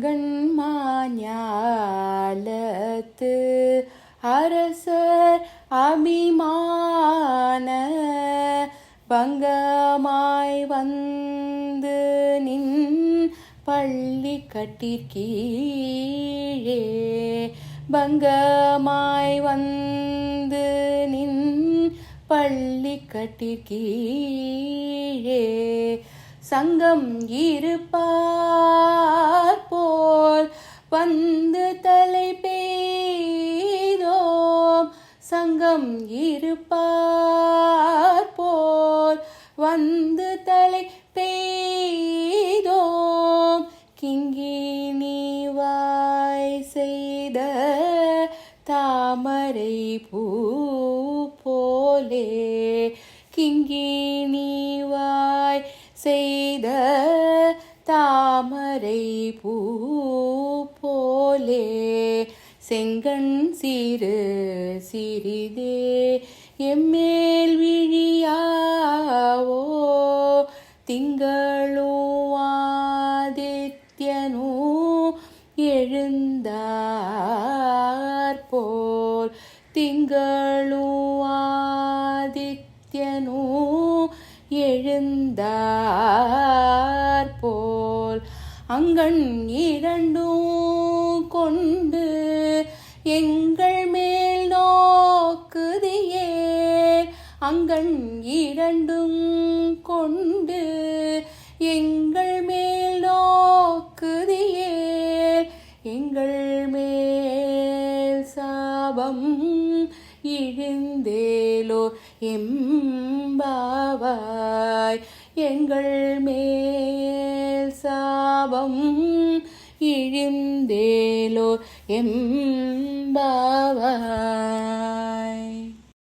அங்கன்மாஞாலத்து அரசர் அபிமான பங்கமாய் வந்து நின் பள்ளி கட்டிற்கீழே பங்கமாய் வந்து நின் பள்ளி கட்டிற்கீழே சங்கம் இருப்பார் போல் வந்து தலை பெய்தோம் சங்கம் இருப்பார் போல் வந்து தலை பெய்தோம் கிங்கினி வாய் செய்த தாமரை பூ போலே கிங்கினி வாய் செய்த தாமரை பூ போலே செங்கண் சிறு சிறிதே எம்மேல் விழியாவோ திங்களும் ஆதித்யனும் எழுந்தார் போல் திங்களும் ஆதித்யனும் எழுந்தார் போல் அங்கண் இரண்டும் கொண்டு எங்கள் மேல் நோக்குதியே அங்கண் இரண்டும் கொண்டு எங்கள் மேல் நோக்குதியே எங்கள் மேல் சாபம் இழிந்தேலோ எம்பாவாய் எங்கள் மேல் சாபம் இழிந்தேலோ எம்பாவாய்.